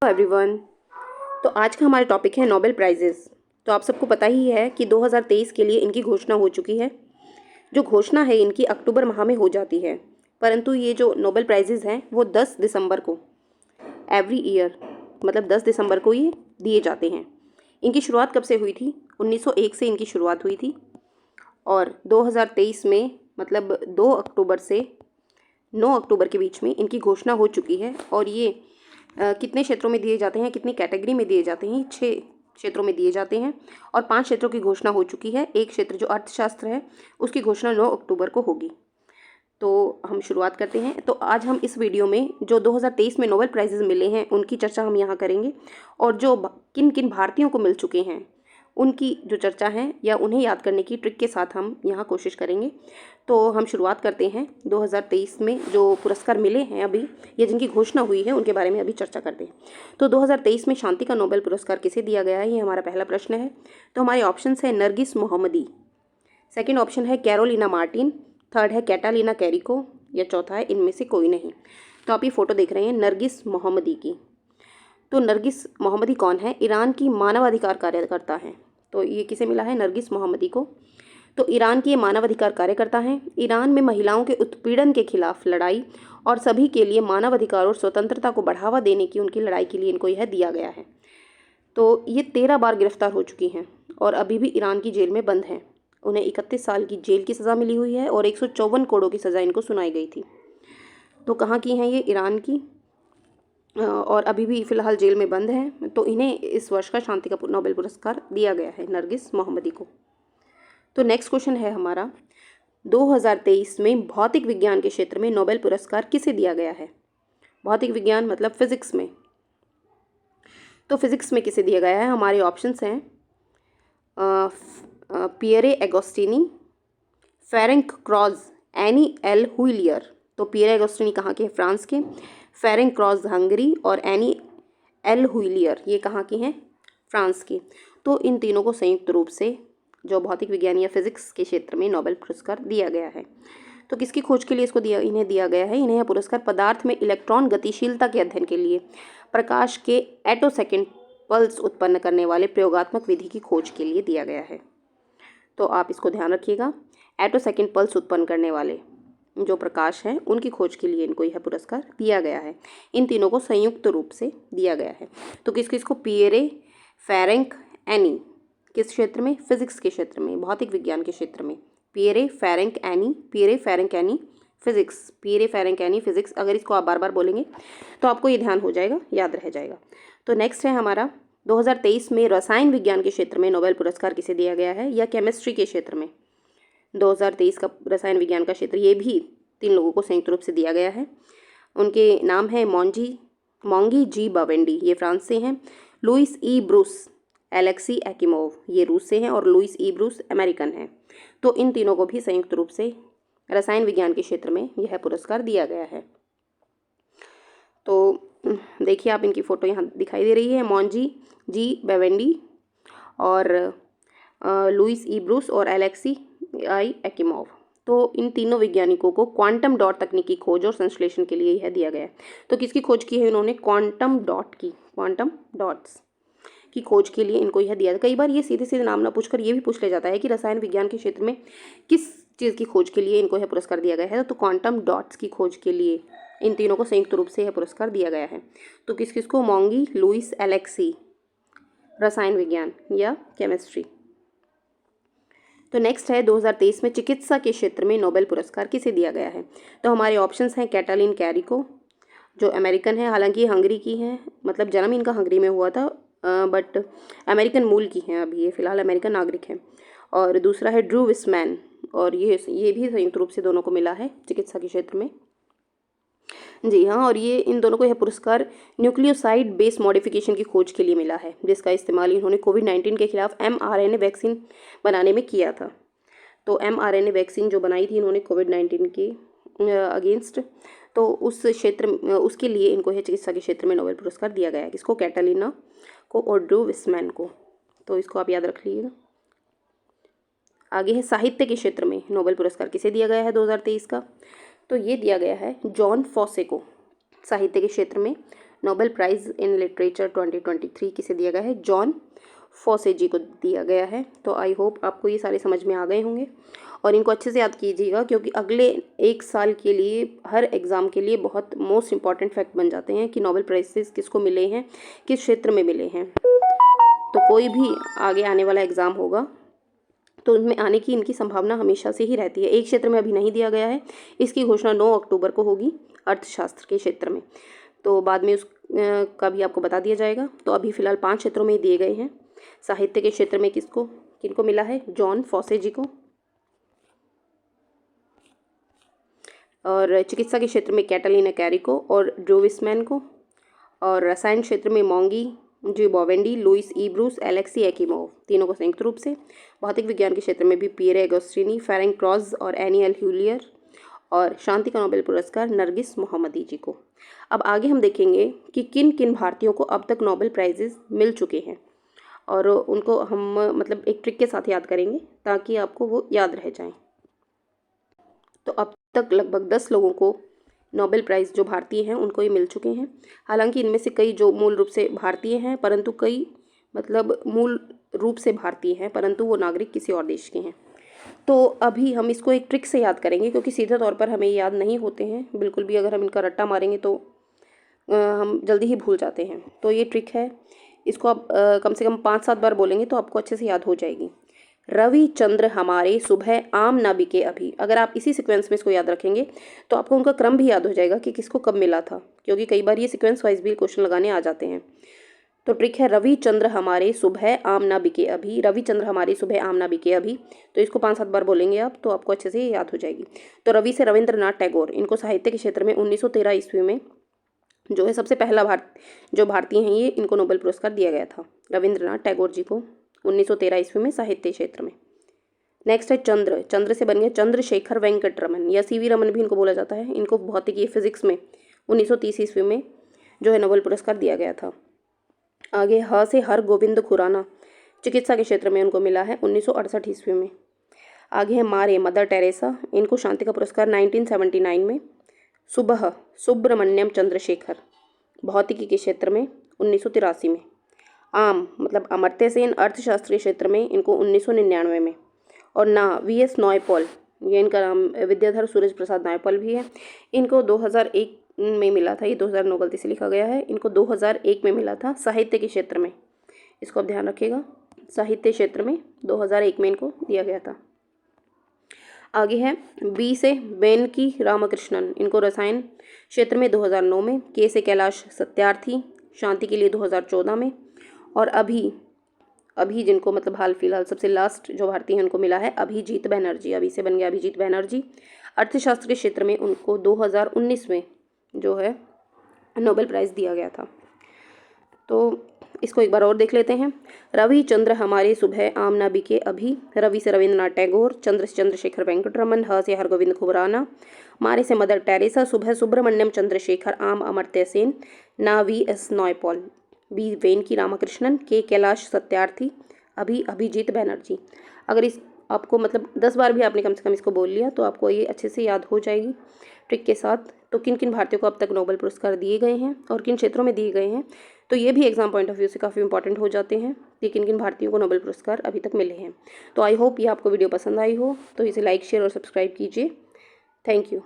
Everyone. तो आज का हमारा टॉपिक है नोबेल प्राइजेस। तो आप सबको पता ही है कि 2023 के लिए इनकी घोषणा हो चुकी है। जो घोषणा है इनकी अक्टूबर माह में हो जाती है, परंतु ये जो नोबेल प्राइजेस हैं वो 10 दिसंबर को एवरी ईयर मतलब 10 दिसंबर को ये दिए जाते हैं। इनकी शुरुआत कब से हुई थी? 1901 से इनकी शुरुआत हुई थी और 2023 में मतलब 2 अक्टूबर से 9 अक्टूबर के बीच में इनकी घोषणा हो चुकी है। और ये कितने क्षेत्रों में दिए जाते हैं, कितनी कैटेगरी में दिए जाते हैं? 6 क्षेत्रों में दिए जाते हैं और 5 क्षेत्रों की घोषणा हो चुकी है। एक क्षेत्र जो अर्थशास्त्र है उसकी घोषणा 9 अक्टूबर को होगी। तो हम शुरुआत करते हैं। तो आज हम इस वीडियो में जो 2023 में नोबेल प्राइजेस मिले हैं उनकी चर्चा हम यहाँ करेंगे और जो किन किन भारतीयों को मिल चुके हैं उनकी जो चर्चा है या उन्हें याद करने की ट्रिक के साथ हम यहाँ कोशिश करेंगे। तो हम शुरुआत करते हैं 2023 में जो पुरस्कार मिले हैं अभी या जिनकी घोषणा हुई है उनके बारे में अभी चर्चा करते हैं। तो 2023 में शांति का नोबेल पुरस्कार किसे दिया गया है, ये हमारा पहला प्रश्न है। तो हमारे ऑप्शंस है नरगिस मोहम्मदी, सेकेंड ऑप्शन है कैरोलिना मार्टिन, थर्ड है कैटालिना कैरिको या चौथा है इनमें से कोई नहीं। तो आप ये फोटो देख रहे हैं नरगिस मोहम्मदी की। तो नरगिस मोहम्मदी कौन है? ईरान की मानवाधिकार कार्यकर्ता हैं। तो ये किसे मिला है? नरगिस मोहम्मदी को। तो ईरान की ये मानवाधिकार कार्यकर्ता हैं। ईरान में महिलाओं के उत्पीड़न के खिलाफ लड़ाई और सभी के लिए मानवाधिकार और स्वतंत्रता को बढ़ावा देने की उनकी लड़ाई के लिए इनको यह दिया गया है। तो ये 13 बार गिरफ्तार हो चुकी हैं और अभी भी ईरान की जेल में बंद हैं। उन्हें 31 साल की जेल की सज़ा मिली हुई है और 154 करोड़ की सज़ा इनको सुनाई गई थी। तो कहाँ की हैं ये? ईरान की, और अभी भी फ़िलहाल जेल में बंद हैं। तो इन्हें इस वर्ष का शांति का नोबेल पुरस्कार दिया गया है, नरगिस मोहम्मदी को। तो नेक्स्ट क्वेश्चन है हमारा, 2023 में भौतिक विज्ञान के क्षेत्र में नोबेल पुरस्कार किसे दिया गया है? भौतिक विज्ञान मतलब फिजिक्स में। तो फिजिक्स में किसे दिया गया है? हमारे ऑप्शंस हैं Pierre Agostini, Ferenc Krausz, Anne L'Huillier. तो पियरे एगोस्टिनी कहाँ के हैं? फ्रांस के। फेरेंक क्रॉज हंगरी और एनी एल हुइलियर ये कहाँ की हैं? फ्रांस की। तो इन तीनों को संयुक्त रूप से जो भौतिक विज्ञान या फिजिक्स के क्षेत्र में नोबेल पुरस्कार दिया गया है। तो किसकी खोज के लिए इन्हें दिया गया है? इन्हें यह पुरस्कार पदार्थ में इलेक्ट्रॉन गतिशीलता के अध्ययन के लिए प्रकाश के एटोसेकेंड पल्स उत्पन्न करने वाले प्रयोगात्मक विधि की खोज के लिए दिया गया है। तो आप इसको ध्यान रखिएगा, एटोसेकेंड पल्स उत्पन्न करने वाले जो प्रकाश हैं उनकी खोज के लिए इनको यह पुरस्कार दिया गया है। इन तीनों को संयुक्त रूप से दिया गया है। तो किस किस को? Pierre, Ferenc, any. किस क्षेत्र में? फिजिक्स के क्षेत्र में, भौतिक विज्ञान के क्षेत्र में। Pierre, Ferenc, any, Pierre, Ferenc, any physics, Pierre, Ferenc, any physics. अगर इसको आप बार बार बोलेंगे तो आपको ये ध्यान हो जाएगा, याद रह जाएगा। तो नेक्स्ट है हमारा, 2023 में रसायन विज्ञान के क्षेत्र में नोबेल पुरस्कार किसे दिया गया है या केमिस्ट्री के क्षेत्र में? 2023 का रसायन विज्ञान का क्षेत्र, ये भी 3 लोगों को संयुक्त रूप से दिया गया है। उनके नाम है मोंगी जी बावेंडी, ये फ्रांस से हैं। लुइस ई ब्रूस, एलेक्सी एक्िमोव, ये रूस से हैं और लुइस ई ब्रूस अमेरिकन हैं। तो इन तीनों को भी संयुक्त रूप से रसायन विज्ञान के क्षेत्र में यह पुरस्कार दिया गया है। तो देखिए आप, इनकी फ़ोटो यहाँ दिखाई दे रही है, मोंगी जी बावेंडी और लुइस ई ब्रूस और एलेक्सी आई एक्िमोव। तो इन तीनों वैज्ञानिकों को क्वांटम डॉट तकनीक की खोज और संश्लेषण के लिए यह दिया गया है। तो किसकी खोज की है इन्होंने? क्वांटम डॉट्स की खोज के लिए इनको यह दिया। कई बार ये सीधे सीधे नाम ना पूछकर ये भी पूछ ले जाता है कि रसायन विज्ञान के क्षेत्र में किस चीज़ की खोज के लिए इनको यह पुरस्कार दिया गया है। तो क्वांटम डॉट्स की खोज के लिए इन तीनों को संयुक्त रूप से यह पुरस्कार दिया गया है। तो किस किस को? मोंगी, लुइस, एलेक्सी, रसायन विज्ञान या केमिस्ट्री। तो नेक्स्ट है, 2023 में चिकित्सा के क्षेत्र में नोबेल पुरस्कार किसे दिया गया है? तो हमारे ऑप्शंस हैं कैटालिन कैरिको, जो अमेरिकन है, हालांकि हंगरी की हैं, मतलब जन्म इनका हंगरी में हुआ था, बट अमेरिकन मूल की हैं, अभी ये फ़िलहाल अमेरिकन नागरिक हैं। और दूसरा है ड्रू विस्मैन, और ये भी संयुक्त रूप से दोनों को मिला है चिकित्सा के क्षेत्र में। जी हाँ, और ये इन दोनों को यह पुरस्कार न्यूक्लियोसाइड बेस मॉडिफिकेशन की खोज के लिए मिला है, जिसका इस्तेमाल इन्होंने कोविड-19 के खिलाफ mRNA वैक्सीन बनाने में किया था। तो mRNA वैक्सीन जो बनाई थी इन्होंने कोविड-19 के अगेंस्ट, तो उस क्षेत्र उसके लिए इनको यह चिकित्सा के क्षेत्र में नोबेल पुरस्कार दिया गया है। किसको? कैटालिना को और ड्रू विस्मैन को। तो इसको आप याद रख लीजिएगा। आगे है साहित्य के क्षेत्र में नोबेल पुरस्कार किसे दिया गया है 2023 का? तो ये दिया गया है जॉन फॉसे को। साहित्य के क्षेत्र में नोबेल प्राइज़ इन लिटरेचर 2023 किसे दिया गया है? जॉन फॉसे जी को दिया गया है। तो आई होप आपको ये सारे समझ में आ गए होंगे और इनको अच्छे से याद कीजिएगा, क्योंकि अगले एक साल के लिए हर एग्ज़ाम के लिए बहुत मोस्ट इंपॉर्टेंट फैक्ट बन जाते हैं कि नोबेल प्राइज़ किसको मिले हैं, किस क्षेत्र में मिले हैं। तो कोई भी आगे आने वाला एग्ज़ाम होगा तो उनमें आने की इनकी संभावना हमेशा से ही रहती है। एक क्षेत्र में अभी नहीं दिया गया है, इसकी घोषणा 9 अक्टूबर को होगी अर्थशास्त्र के क्षेत्र में, तो बाद में उस का भी आपको बता दिया जाएगा। तो अभी फ़िलहाल 5 क्षेत्रों में दिए गए हैं। साहित्य के क्षेत्र में किनको मिला है? जॉन फॉसे जी को। और चिकित्सा के क्षेत्र में कैटलिना कैरी को और ड्रू विस्मैन को। और रसायन क्षेत्र में मोंगी जी बोवेंडी, लुइस ई ब्रूस, एलेक्सी एकिमोव, तीनों को संयुक्त रूप से। भौतिक विज्ञान के क्षेत्र में भी पियरे एगोस्टिनी, फेरेंक क्रॉस और एनी एल ह्यूलियर। और शांति का नोबेल पुरस्कार नरगिस मोहम्मदी जी को। अब आगे हम देखेंगे कि किन किन भारतीयों को अब तक नोबेल प्राइजेस मिल चुके हैं और उनको हम मतलब एक ट्रिक के साथ याद करेंगे ताकि आपको वो याद रह जाएं। तो अब तक लगभग 10 लोगों को नोबेल प्राइज़ जो भारतीय हैं उनको ये मिल चुके हैं। हालांकि इनमें से कई जो मूल रूप से भारतीय हैं, परंतु कई मतलब मूल रूप से भारतीय हैं परंतु वो नागरिक किसी और देश के हैं। तो अभी हम इसको एक ट्रिक से याद करेंगे, क्योंकि सीधे तौर पर हमें याद नहीं होते हैं बिल्कुल भी। अगर हम इनका रट्टा मारेंगे तो हम जल्दी ही भूल जाते हैं। तो ये ट्रिक है, इसको आप कम से कम 5-7 बार बोलेंगे तो आपको अच्छे से याद हो जाएगी। रवि चंद्र हमारे सुबह आम ना बिके अभी। अगर आप इसी सीक्वेंस में इसको याद रखेंगे तो आपको उनका क्रम भी याद हो जाएगा कि किसको कब मिला था, क्योंकि कई बार ये सीक्वेंस वाइज भी क्वेश्चन लगाने आ जाते हैं। तो ट्रिक है रवि चंद्र हमारे सुबह आम ना बिके अभी। रवि चंद्र हमारे सुबह आम ना बिके अभी, तो इसको 5-7 बार बोलेंगे आप तो आपको अच्छे से याद हो जाएगी। तो रवि से रविंद्रनाथ टैगोर, इनको साहित्य के क्षेत्र में 1913 ईस्वी में जो है सबसे पहला जो भारतीय हैं ये, इनको नोबेल पुरस्कार दिया गया था रविंद्रनाथ टैगोर जी को 1913 ईस्वी में साहित्य क्षेत्र में। नेक्स्ट है चंद्र। चंद्र से बन गया चंद्रशेखर वेंकट रमन या सीवी रमन भी इनको बोला जाता है। इनको भौतिकी फिजिक्स में 1930 ईस्वी में जो है नोबेल पुरस्कार दिया गया था। आगे ह से हर गोविंद खुराना, चिकित्सा के क्षेत्र में उनको मिला है 1968 ईस्वी में। आगे है मारे मदर टेरेसा, इनको शांति का पुरस्कार 1979 में। सुबह सुब्रमण्यम चंद्रशेखर, भौतिकी के क्षेत्र में 1983 में। आम मतलब अमर्त्य सेन, अर्थशास्त्र के क्षेत्र में इनको 1999 में। और ना वीएस नॉयपॉल, ये इनका नाम विद्याधर सूरज प्रसाद नॉयपॉल भी है, इनको 2001 में मिला था। ये 2009 गलती से लिखा गया है, इनको 2001 में मिला था साहित्य के क्षेत्र में। इसको आप ध्यान रखिएगा, साहित्य क्षेत्र में 2001 में इनको दिया गया था। आगे है बी से बेनकी रामकृष्णन, इनको रसायन क्षेत्र में 2009 में। के से कैलाश सत्यार्थी, शांति के लिए 2014 में। और अभी जिनको मतलब हाल फिलहाल सबसे लास्ट जो भारतीय हैं उनको मिला है अभिजीत बनर्जी। अभी से बन गया अभिजीत बनर्जी। अर्थशास्त्र के क्षेत्र में उनको 2019 में जो है नोबेल प्राइज़ दिया गया था। तो इसको एक बार और देख लेते हैं। रवि चंद्र हमारे सुबह आम ना बिके अभी। रवि से रविंद्रनाथ टैगोर, चंद्र से चंद्रशेखर वेंकट रमन, ह से हरगोविंद खुराना, मारे से मदर टेरेसा, सुबह सुब्रमण्यम चंद्रशेखर, आम अमर्त्य सेन, ना वीएस नॉयपॉल, बी वेनकी रामकृष्णन, के कैलाश सत्यार्थी, अभी अभिजीत बनर्जी। अगर इस आपको मतलब 10 बार भी आपने कम से कम इसको बोल लिया तो आपको ये अच्छे से याद हो जाएगी ट्रिक के साथ। तो किन किन भारतीयों को अब तक नोबेल पुरस्कार दिए गए हैं और किन क्षेत्रों में दिए गए हैं, तो ये भी एग्जाम पॉइंट ऑफ व्यू से काफ़ी इंपॉर्टेंट हो जाते हैं कि किन किन भारतीयों को नोबेल पुरस्कार अभी तक मिले हैं। तो आई होप ये आपको वीडियो पसंद आई हो, तो इसे लाइक शेयर और सब्सक्राइब कीजिए। Thank you.